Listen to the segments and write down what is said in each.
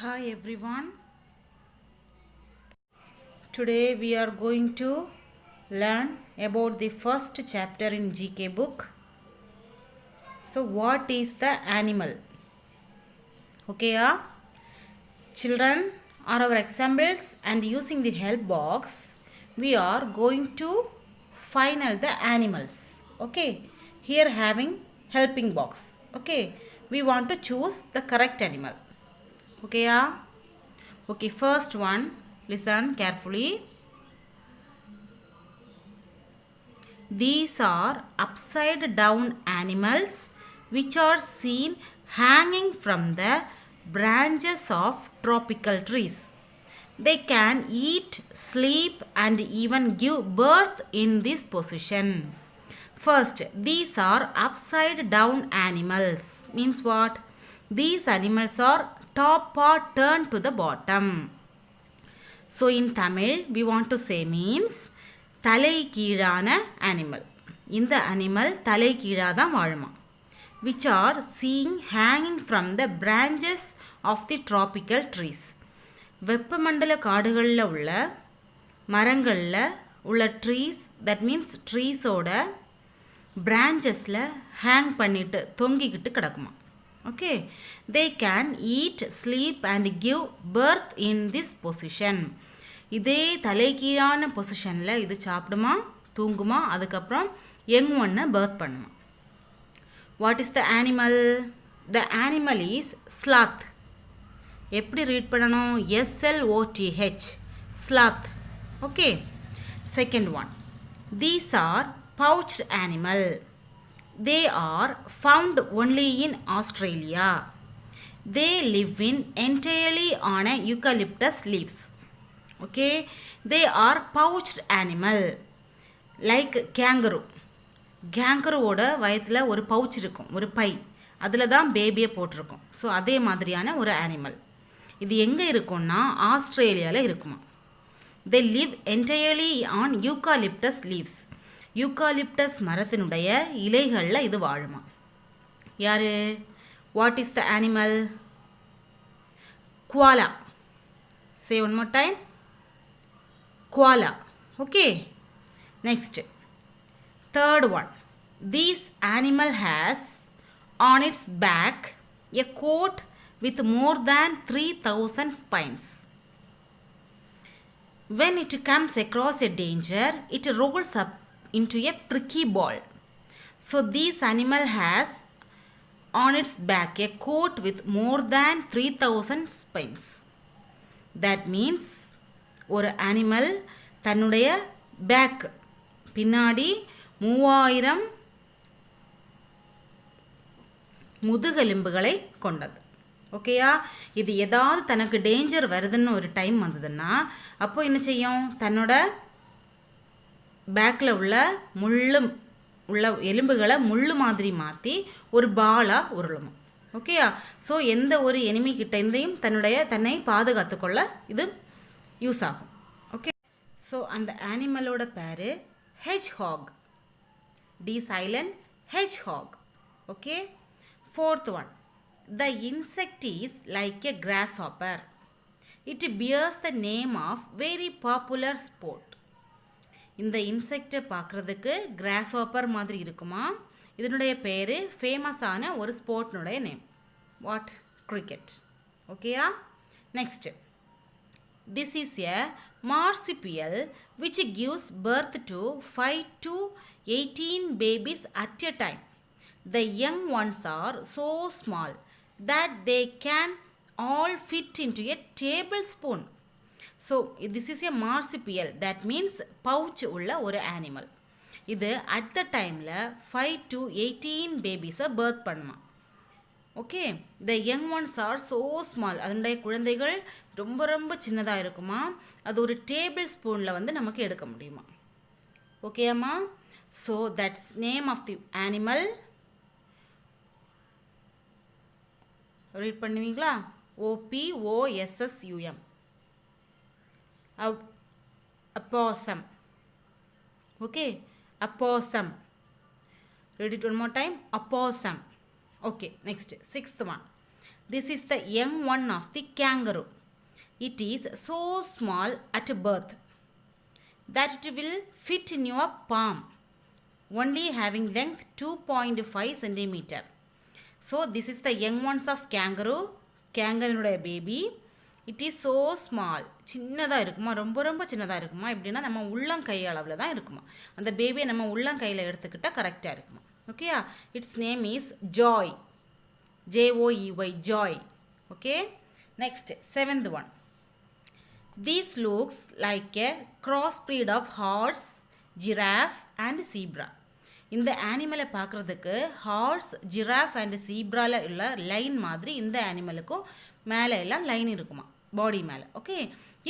Hi everyone. Today we are going to learn about the first chapter in GK book. So what is the animal? Okay, children are our examples and using the help box we are going to find out the animals. Okay, here having helping box. Okay, we want to choose the correct animal. Okay, okay, first one, listen carefully. These are upside down animals which are seen hanging from the branches of tropical trees. They can eat, sleep, and even give birth in this position. First, these are upside down animals. Means what? These animals are top part turned to the bottom. So in Tamil, we want to say means தலை கீழான animal. இந்த animal தலை கீழாதான் வாழுமா. Which are seen hanging from the branches of the tropical trees. வெப்பமண்டல காடுகளில் உள்ள மரங்களில் உள்ள trees, that means ட்ரீஸோட பிரான்ச்சஸில் hang பண்ணிட்டு தொங்கிக்கிட்டு கிடக்குமா. Okay, they can eat, sleep and give birth in this position. இதே தலைகீழான பொசிஷனில் இது சாப்பிடுமா, தூங்குமா, அதுக்கப்புறம் யங் ஒன்னை பர்த் பண்ணுமா. What is the animal? The animal is sloth. எப்படி ரீட் பண்ணணும்? SLOTH, sloth. Okay, second one, these are pouched animal. They are found only in Australia. They live in entirely on a eucalyptus leaves. Okay, they are pouched animal like kangaroo. Kangaroo-ஓட வயிற்றில் ஒரு pouch இருக்கும், ஒரு by, அதில் தான் பேபியை போட்டிருக்கும். So அதே மாதிரியான ஒரு அனிமல். இது எங்கே இருக்கும்னா ஆஸ்திரேலியாவில் இருக்குமா. They live entirely on eucalyptus leaves. Eucalyptus மரத்தினுடைய இலைகளில் இது வாழுமா. யார்? What is the animal? Koala. Say one more time, koala. Okay, next third one, these animal has on its back a coat with more than 3000 spines. When it comes across a danger, it rolls up into a pricky ball. So this animal has on its back a coat with more than 3000 spines. That means ஒரு animal தன்னுடைய back பின்னாடி 3000 முதுகெலும்புகளை கொண்டது. ஓகேயா? இது ஏதாவது தனக்கு danger வருதுன்னு ஒரு டைம் வந்ததுன்னா அப்போ என்ன செய்யும்? தன்னோட பேக்கில் உள்ள எலும்புகளை முள்ளு மாதிரி மாற்றி ஒரு பாலாக உருளுமா. ஓகேயா? ஸோ எந்த ஒரு எனிமி கிட்டேந்தையும் தன்னை பாதுகாத்துக்கொள்ள இது யூஸ் ஆகும். ஓகே, ஸோ அந்த அனிமலோட பேர் hedgehog. T silent, hedgehog. Okay, fourth one, the insect is like a grasshopper. It bears the name of very popular sport. இந்த இன்செக்டை பார்க்குறதுக்கு கிராஸ்ஹாப்பர் மாதிரி இருக்குமா. இதனுடைய பேர் ஃபேமஸான ஒரு ஸ்போர்ட்னுடைய நேம். வாட்? கிரிக்கெட். ஓகேயா? Next, this is a marsupial which gives birth to 5 to 18 babies at a time. The young ones are so small that they can all fit into a table spoon. So this is a marsupial, that means pouch உள்ள ஒரு animal. இது at the டைமில் 5 to 18 பேபிஸை birth பண்ணுமா. Okay, the young ones are so small. அதனுடைய குழந்தைகள் ரொம்ப ரொம்ப சின்னதாக இருக்குமா. அது ஒரு டேபிள் ஸ்பூனில் வந்து நமக்கு எடுக்க முடியுமா. ஓகேம்மா? So that's name of the animal. Read பண்ணுவீங்களா? OPOSSUM. Opossum. Okay, opossum. Read it one more time. Opossum. Okay, next, sixth one. This is the young one of the kangaroo. It is so small at birth that it will fit in your palm, only having length 2.5 centimeter. So this is the young ones of kangaroo. Kangaroo baby. It is so small. சின்னதாக இருக்குமா, ரொம்ப ரொம்ப சின்னதாக இருக்குமா, எப்படின்னா நம்ம உள்ளங்கை அளவில் தான் இருக்குமா. அந்த பேபியை நம்ம உள்ளங்கையில் எடுத்துக்கிட்டால் கரெக்டாக இருக்குமா. ஓகேயா. It's name is Joy. Joey, joy. Okay. Next, seventh one. This looks like a crossbreed of horse, giraffe and zebra. இந்த அனிமலை பார்க்குறதுக்கு ஹார்ஸ், ஜிராஃப் அண்ட் ஜீப்ராவில் உள்ள லைன் மாதிரி இந்த அனிமலுக்கும் மேலே எல்லாம் லைன் இருக்குமா, பாடி மேலே. Okay.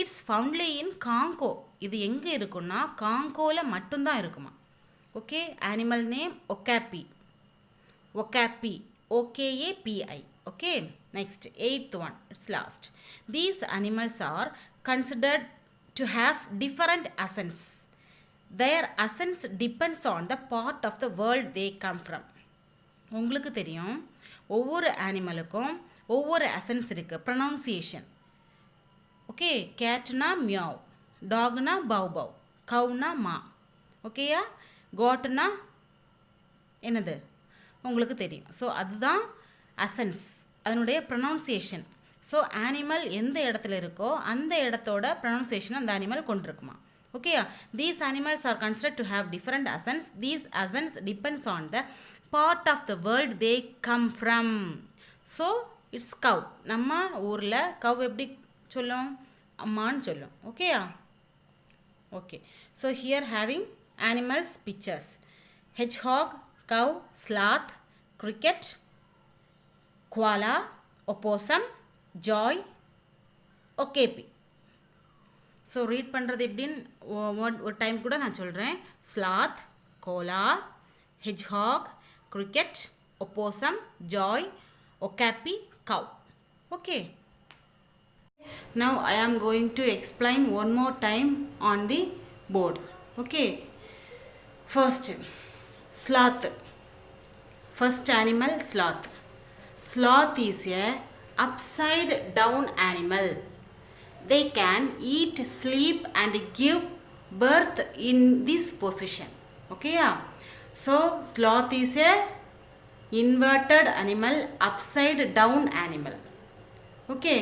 It's found only in Congo. இது எங்கே இருக்குன்னா காங்கோவில் மட்டும்தான் இருக்குமா. Okay. Animal name okapi. Okapi. OKAPI. Okay. Next, eighth one. It's last. These animals are considered to have different essence. Their essence depends on the part of the world they come from. உங்களுக்கு தெரியும், ஒவ்வொரு அனிமலுக்கும் ஒவ்வொரு essence இருக்குது. Pronunciation. Okay. கேட்னா meow, டாக்னா bow bow, கவுனா மா. ஓகேயா. கோட்னா என்னது உங்களுக்கு தெரியும். ஸோ அதுதான் அசன்ஸ், அதனுடைய ப்ரொனவுன்சியேஷன். ஸோ ஆனிமல் எந்த இடத்துல இருக்கோ அந்த இடத்தோட ப்ரொனவுன்சியேஷன் அந்த அனிமல் கொண்டிருக்குமா. ஓகேயா. These animals are considered to have different accents. These accents depends on the part of the world they come from. So it's cow. நம்ம ஊரில் கவ் எப்படி சொல்லும், அம்மான்னு சொல்லும். ஓகேயா. Okay. So here having animals pictures. Hedgehog, cow, sloth, cricket, koala, opossum, joy, okapi. So read பண்ணுறது எப்படின்னு ஒரு டைம் கூட நான் சொல்கிறேன். Sloth, koala, hedgehog, cricket, opossum, joy, okapi, cow. Okay. Now I am going to explain one more time on the board. Okay. First, sloth. First animal, sloth. Sloth is a upside down animal. They can eat, sleep and give birth in this position. Okay. So sloth is a inverted animal, upside down animal. Okay.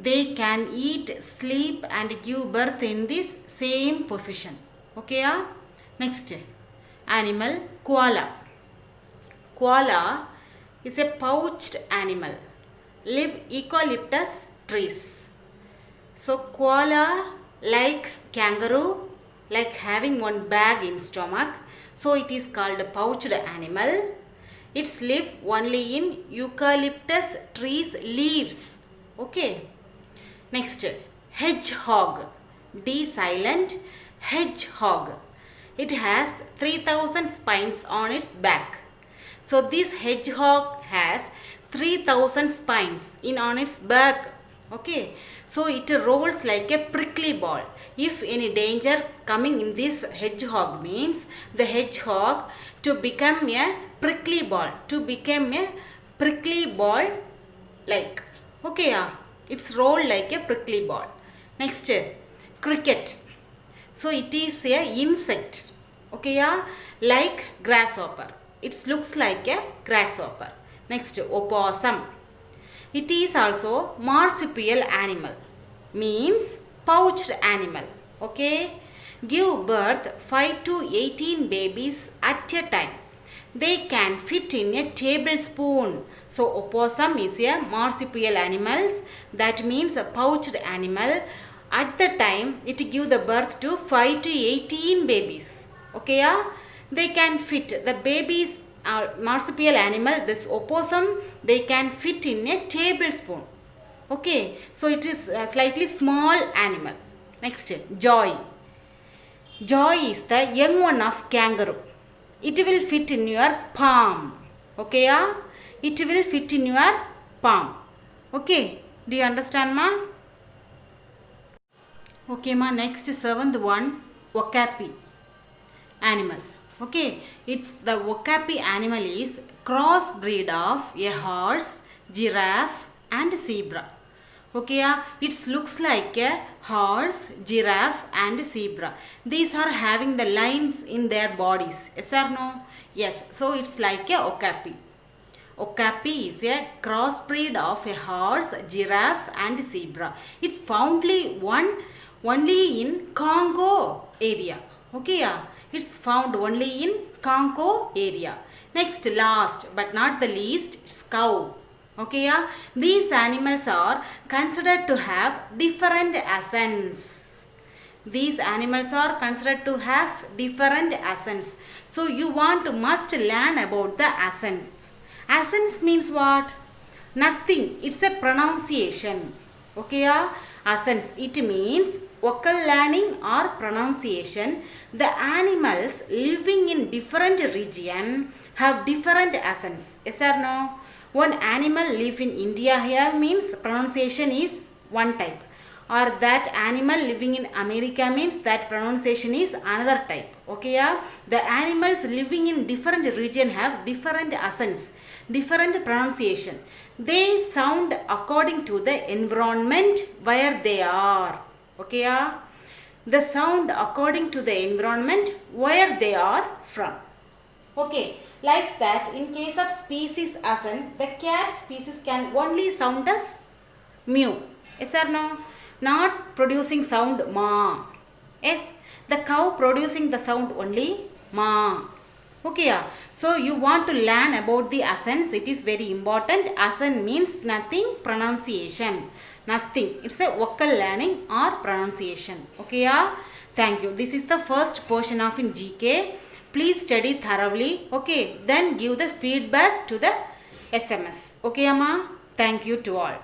They can eat, sleep and give birth in this same position. Okay. Next animal, koala. Koala is a pouched animal, live eucalyptus trees. So koala like kangaroo, like having one bag in stomach, so it is called a pouched animal. It's live only in eucalyptus trees leaves. Okay. Next, hedgehog. D silent. Hedgehog. It has 3000 spines on its back. So this hedgehog has 3000 spines on its back. Okay. So it rolls like a prickly ball. If any danger coming in this hedgehog means the hedgehog to become a prickly ball. To become a prickly ball like. Okay. It's rolled like a prickly ball. Next, cricket. So it is a insect. Okay. Like grasshopper. It looks like a grasshopper. Next, opossum. It is also marsupial animal. Means pouched animal. Okay. Give birth 5 to 18 babies at a time. They can fit in a tablespoon. So opossum is a marsupial animal. That means a pouched animal. At the time it give the birth to 5 to 18 babies. Okay. They can fit the babies. Marsupial animal, this opossum, they can fit in a tablespoon. Okay. So it is a slightly small animal. Next, joy. Joy is the young one of kangaroo. It will fit in your palm. Okay. It will fit in your palm. Okay. Do you understand, ma? Okay, ma. Next, seventh one, okapi animal. Okay. It's the okapi animal is crossbreed of a horse, giraffe and zebra. Okay, it looks like a horse, giraffe and zebra. These are having the lines in their bodies. Yes or no? Yes. So it's like a okapi. Okapi is a crossbreed of a horse, giraffe and zebra. It's found only in Congo area. Okay, it's found only in Congo area. Next, last but not the least, it's cow. Okay, these animals are considered to have different accents. These animals are considered to have different accents. So you must learn about the accents. Accents means what? Nothing. It's a pronunciation. Okay, accents. It means vocal learning or pronunciation. The animals living in different region have different accents. Yes or no? One animal live in India here means pronunciation is one type, or that animal living in America means that pronunciation is another type. Okay, the animals living in different region have different accents, different pronunciation. They sound according to the environment where they are. Okay, the sound according to the environment where they are from. Okay, like that, in case of species accent, the cat species can only sound as mew. Yes or no? Not producing sound ma. Yes, the cow producing the sound only ma. Okay, so you want to learn about the accents. It is very important. Accent means nothing, pronunciation. Nothing. It's a vocal learning or pronunciation. Okay, thank you. This is the first portion of in GK. Please study thoroughly. Okay, then give the feedback to the SMS. Okay, Amma. Thank you to all.